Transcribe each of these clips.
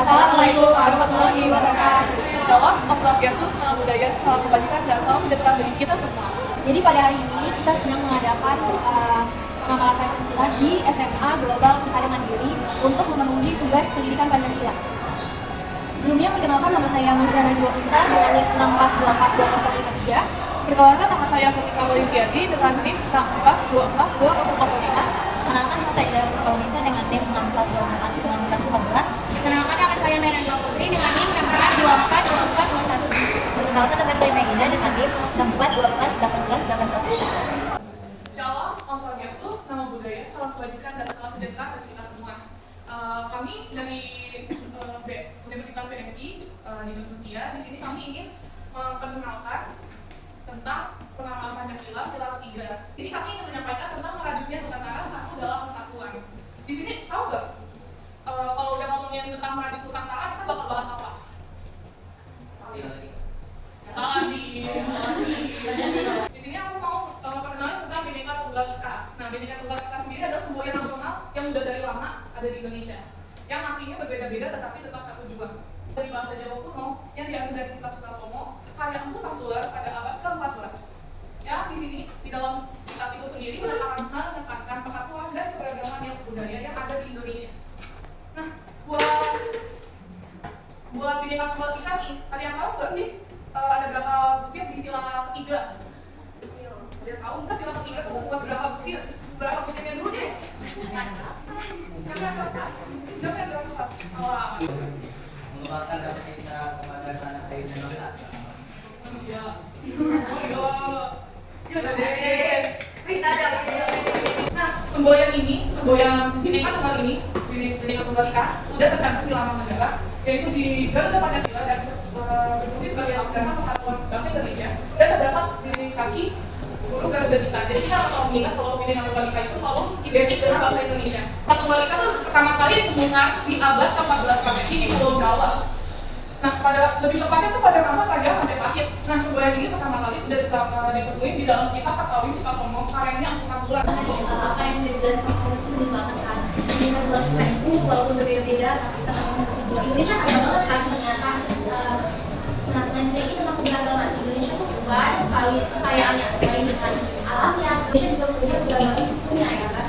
Assalamualaikum warahmatullahi wabarakatuh. Dalam Obrokiatu Salam Budaya, Salam Kebajikan, dan Salam Sejahtera bagi kita semua. Jadi pada hari ini kita sedang mengadakan pengamalan Pancasila di SMA Global Pesantren Mandiri untuk memenuhi tugas pendidikan Pancasila. Sebelumnya perkenalkan nama saya Muza Najwa Unta dengan NIK 6424053. Perkenalkan nama saya Fatika Polisiadi dengan NIK 6424005. Kenalkan saya Dalam Indonesia dengan NIK 6424014. Kenalkan nama saya Merengga Putri dengan NIM 6424421. Perkenalkan nama saya Megida dengan NIK 642181181. Shalom, Om Swastiastu, Nama Budaya, Salam Kebajikan, dan Salam Sejahtera bagi kita semua. Kami dari Universitas BMI di Turki, di sini kami ingin memperkenalkan tentang pengamalan Pancasila sila ketiga. Jadi kami ingin menyampaikan tentang merajutnya Nusantara satu dalam persatuan. Di sini tahu nggak? Kalau udah ngomongin tentang merajut Nusantara, kita bakal bahas apa? Salah sih. Di sini aku mau perkenalkan tentang Bhinneka Tunggal Ika. Nah, Bhinneka Tunggal Ika sendiri adalah semboyan nasional yang udah dari lama ada di Indonesia, yang artinya berbeda-beda tetapi tetap satu juga. Dari bahasa Jawa kuno yang diambil dari kitab Sutasoma, karya Empu Tangtular pada abad ke-14. Ya, di sini di dalam kitab itu sendiri menekankan persatuan dan keberagaman yang budaya yang ada di Indonesia. Nah, buat Bhinneka Tunggal Ika nih, ada yang tahu nggak sih ada berapa butir di sila ketiga? Ada yang tahu nggak sila ketiga tuh buat berapa butir? Berapa butirnya dulu deh? Siapa yang berapa? Merupakan rasa cinta kepada tanah air dan bangsa. Iya. Oh iya. Ya udah deh. Bisa ada. Nah, semboyan Bhinneka Tunggal ini, Bhinneka Tunggal Ika, udah tercantum di lambang negara, yaitu di Garuda Pancasila dan berfungsi sebagai alat dasar persatuan bangsa Indonesia, dan terdapat di kaki huruf Garuda Ika. Jadi kita harus selalu mengingat kalau Bhinneka Tunggal Ika itu selalu identik dengan bahasa Indonesia. Tunggal Ika itu pertama kali ditemukan di abad ke-14 Masehi di Pulau Jawa. Nah, lebih tepatnya itu pada masa Kerajaan Majapahit. Nah, semboyan ini pertama kali udah ditemui di dalam kitab Katawi Sutasoma karyanya Empu Tangtular. Apa yang dijelaskan oleh itu banget kan? Bhinneka Tunggal Ika itu walaupun berbeda-beda tapi kita masih satu. Indonesia kaya banget kan ternyata. Nah, selanjutnya ini tentang keberagaman. Indonesia tuh banyak sekali kekayaannya selain dengan alamnya. Indonesia juga punya keberagaman sukunya ya kan.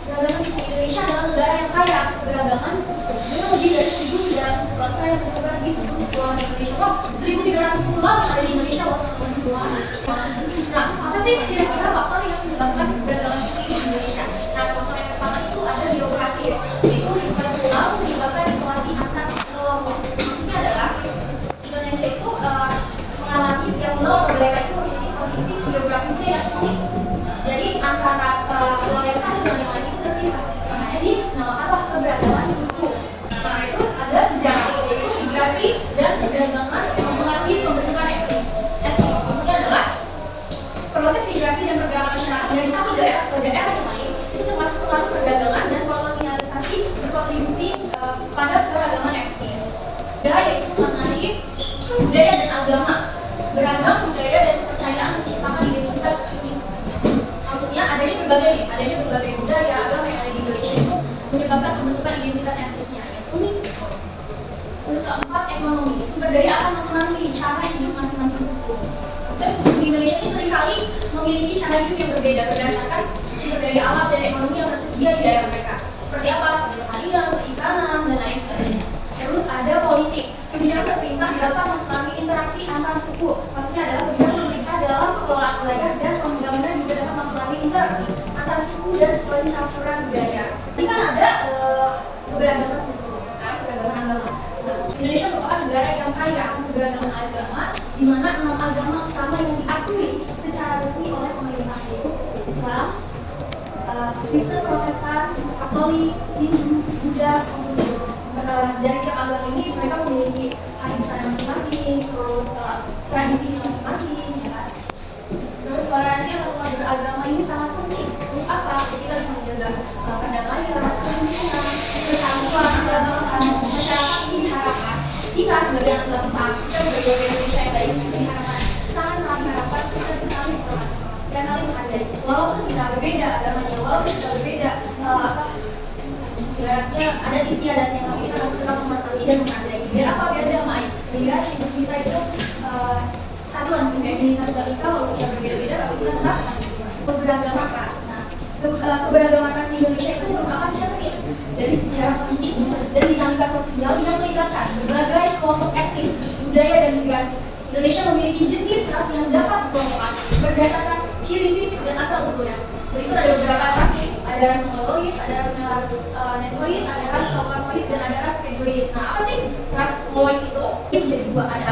Keberagaman suku Indonesia adalah negara yang kaya keberagaman suku. Dengan lebih dari 1.300 suku bangsa yang tersebar di seluruh kepulauan Indonesia. Kok 1.300 pulau yang ada di Indonesia buat teman-teman semua. Nah, apa sih kira-kira faktor yang menyebabkan keberagaman suku ini di Indonesia? Nah, faktor yang pertama itu ada geografis. Itu di pulau menyebabkan isolasi antar kelompok. Maksudnya adalah Indonesia itu mengalami setiap pulau atau daerah itu memiliki kondisi geografisnya yang unik. Jadi antara pulau yang satu dengan yang lain itu terpisah. Makanya dinamakanlah keberagaman suku. Nah, terus ada sejarah, yaitu migrasi dan perdagangan mempengaruhi pembentukan etnis. Maksudnya adalah proses migrasi dan pergerakan masyarakat dari satu daerah ke daerah yang lain itu termasuk pengaruh perdagangan dan kolonialisasi berkontribusi pada keragaman etnis. Budaya itu mengenai budaya dan agama. Beragam budaya dan kepercayaan menciptakan identitas ini. Maksudnya adanya berbagai budaya agama yang ada di Indonesia itu menyebabkan pembentukan identitas etnisnya yang unik. Terus keempat, ekonomi. Sumber daya akan mempengaruhi cara hidup masing-masing suku. Maksudnya suku di Indonesia ini seringkali memiliki cara hidup yang berbeda berdasarkan sumber daya alam dan ekonomi yang tersedia di daerah mereka. Seperti apa? Seperti pertanian, perikanan, dan lain sebagainya. Terus ada politik. Kebijakan pemerintah dapat mempengaruhi interaksi antar suku. Maksudnya adalah kebijakan pemerintah dalam pengelolaan wilayah dan pembangunan juga dapat mempengaruhi interaksi antar suku dan pencampuran budaya. Ini kan ada keberagaman suku, sekarang keberagaman agama. Indonesia merupakan negara yang kaya akan keberagaman agama, di mana 6 agama utama yang diakui secara resmi oleh pemerintah yaitu Islam, Kristen, Protestan, Katolik, Hindu, Buddha, Konghucu. Dari tiap agama ini mereka memiliki hari besar masing-masing, terus tradisinya masing-masing, ya kan? Terus toleransi atau beragama ini sangat penting. Untuk apa? Kita bisa menjaga perdamaian, kerukunan, persatuan antar bangsa dan masyarakat ini diharapkan. Kita sebagai anak bangsa, kita sebagai Indonesia yang baik, diharapkan sangat-sangat diharapkan kita saling menghormati, kita saling menghargai. Walaupun kita berbeda agamanya, walaupun kita berbeda ibaratnya ada istiadatnya, tapi kita harus tetap menghormati Bhinneka Tunggal Ika walaupun kita berbeda-beda tapi kita tetap keberagaman ras. Nah, keberagaman ras di Indonesia itu merupakan cermin dari sejarah politik dan dinamika sosial yang melibatkan berbagai kelompok etnis, budaya dan migrasi. Indonesia memiliki jenis ras yang dapat dikelompokkan berdasarkan ciri fisik dan asal usulnya. Berikut ada beberapa ras, ada ras Mongoloid, ada ras Nesoid, ada ras Kaukasoid, dan ada ras Pedroid. Nah, apa sih ras Mongoloid itu? Ini menjadi dua, ada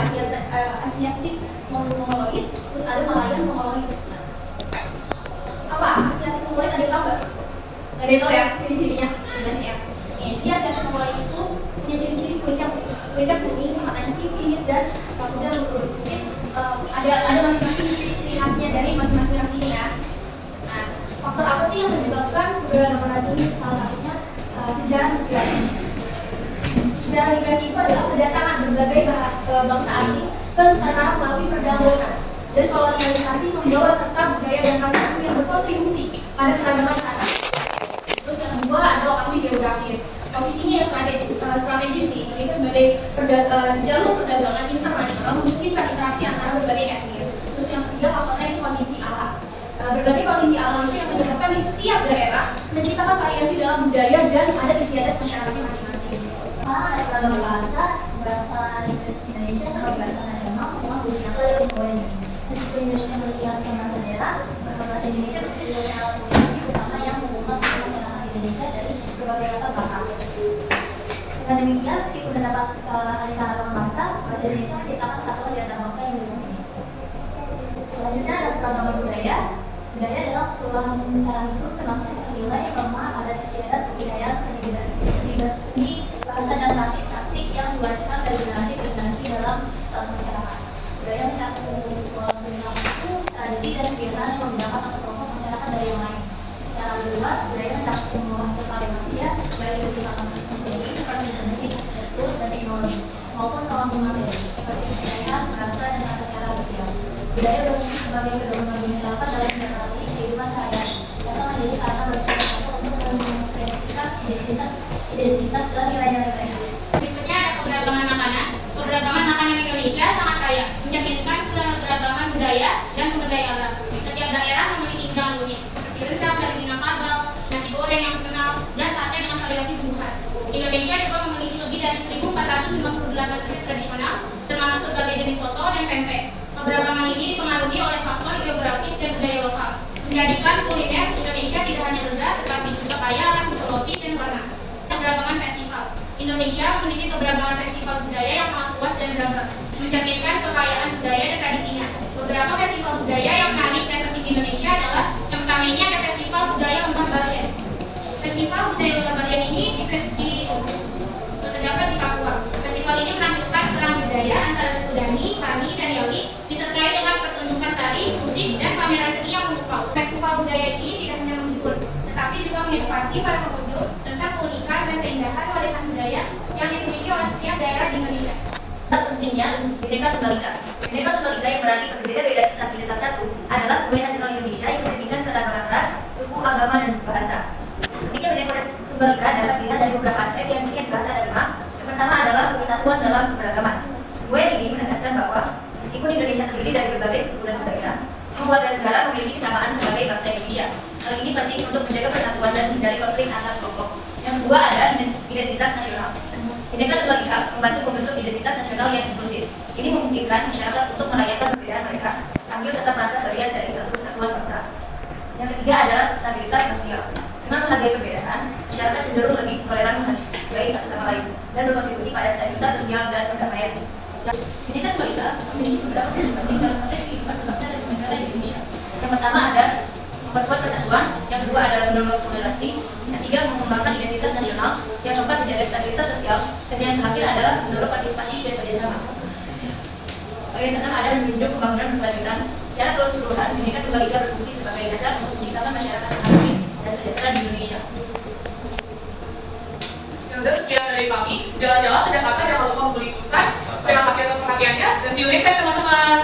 Asiatic Mongoloid, terus ada Malayan Mongoloid. Apa? Asiatic Mongoloid ada yang tahu nggak? Ada yang tahu ya ciri-cirinya? Jelas ya. Dia Asiatic Mongoloid itu punya ciri-ciri kulitnya kuning, matanya sipit, dan rambutnya lurus. Mungkin ada masing-masing ciri-ciri khasnya dari masing-masing ras ini ya. Nah, faktor apa sih yang menyebabkan keberagaman ras ini? Salah satunya sejarah migrasi. Sejarah migrasi itu adalah kedatangan berbagai bangsa asing ke Nusantara melalui perdagangan dan kolonialisasi membawa serta budaya dan ras baru yang berkontribusi pada keragaman tanah. Terus yang kedua ada lokasi geografis. Posisinya strategis di Indonesia sebagai jalur perdagangan internasional memungkinkan interaksi antara berbagai etnis. Terus yang ketiga faktornya itu kondisi alam. Berbagai kondisi alam itu yang menyebabkan di setiap daerah menciptakan variasi dalam budaya dan adat istiadat masyarakatnya masing-masing. Sekarang ada keragaman bahasa Indonesia sebagai bahasa nasional semua digunakan oleh semuanya. Meskipun Indonesia memiliki ratusan bahasa daerah, bahasa Indonesia memiliki alat komunikasi utama yang menghubungkan masyarakat Indonesia dari berbagai latar belakang. Dengan demikian, meskipun terdapat kearifan ragam bangsa, bahasa Indonesia menciptakan kesatuan di antara bangsa yang berbeda. Selanjutnya ada keragaman budaya. Budaya adalah keseluruhan cara hidup termasuk sistem nilai, norma, adat istiadat, kebudayaan, seni, bahasa dan praktik yang diwariskan dari generasi ke generasi dalam suatu masyarakat. Budaya mencakup perilaku, tradisi dan kebiasaan yang membedakan satu kelompok masyarakat dari yang lain. Secara lebih luas, budaya mencakup semua hasil karya manusia, baik itu sifat menjadi seperti seni, arsitektur, dan teknologi, maupun kelompok materi seperti kepercayaan, bahasa, dan tata cara sosial. Budaya berfungsi sebagai pedoman bagi masyarakat dalam menjalani kehidupan sehari-hari, serta menjadi sarana bagi masyarakat untuk mengekspresikan identitas dan nilai-nilai mereka. Berikutnya ada keberagaman makanan. Keberagaman makanan Indonesia sangat kaya, mencerminkan keberagaman budaya dan sumber daya alam. Setiap daerah memiliki hidangan unik, seperti rendang dari Minangkabau, nasi goreng yang terkenal, dan sate dengan variasi bumbu khas. Indonesia juga memiliki lebih dari 1.458 resep tradisional, termasuk berbagai jenis soto dan pempek. Keberagaman ini dipengaruhi oleh faktor geografis dan budaya lokal, menjadikan kuliner Indonesia tidak hanya lezat, tetapi juga kaya akan filosofi dan warna. Keberagaman festival. Indonesia memiliki keberagaman festival budaya yang sangat luas dan beragam, mencerminkan kekayaan budaya dan tradisinya. Beberapa festival budaya yang menarik dan penting di Indonesia adalah yang pertama ini ada Festival Budaya Lembah Baliem. Festival Budaya Lembah Baliem ini terdapat di Papua. Festival ini menampilkan perang budaya antara suku Dani, Tani, dan Yawi, disertai dengan pertunjukan tari, musik, dan pameran seni yang memukau. Festival budaya ini tidak hanya menghibur, tetapi juga mengedukasi para pengunjung tentang keunikan dan keindahan warisan budaya yang dimiliki oleh setiap daerah di Indonesia. Pentingnya Bhinneka Tunggal Ika. Bhinneka Tunggal Ika yang berarti berbeda-beda tapi tetap satu adalah sebuah nasional Indonesia yang mencerminkan keragaman ras, suku, agama, dan bahasa. Pentingnya Bhinneka Tunggal Ika dapat dilihat dari beberapa aspek yang sering dibahas ada 5. Yang pertama adalah persatuan dalam keberagaman. Sebuah ini menegaskan bahwa meskipun Indonesia terdiri dari berbagai suku dan budaya, semua warga negara memiliki kesamaan sebagai bangsa Indonesia. Hal ini penting untuk menjaga persatuan dan menghindari konflik antar kelompok. Yang kedua ada identitas nasional. Bhinneka Tunggal Ika membantu membentuk identitas nasional yang inklusif. Ini memungkinkan masyarakat untuk merayakan perbedaan mereka sambil tetap merasa bagian dari suatu kesatuan bangsa. Yang ketiga adalah stabilitas sosial. Dengan menghargai perbedaan, masyarakat cenderung lebih toleran menghargai satu sama lain dan berkontribusi pada stabilitas sosial dan perdamaian. Bhinneka Tunggal Ika memiliki beberapa prinsip penting dalam konteks kehidupan berbangsa dan bernegara di Indonesia. Yang pertama ada memperkuat persatuan, yang kedua adalah mendorong toleransi, yang ketiga mengembangkan identitas nasional, yang keempat menjaga stabilitas sosial, dan yang terakhir adalah mendorong partisipasi dan kerjasama. Yang keenam ada menunjukkan pembangunan berkelanjutan. Secara keseluruhan, Bhinneka Tunggal Ika berfungsi sebagai dasar untuk menciptakan masyarakat harmonis dan sejahtera di Indonesia. Ya udah, sekian dari kami. Jalan-jalan ke Jakarta jangan lupa membeli pulsa. Terima kasih atas perhatiannya dan see you next time teman-teman.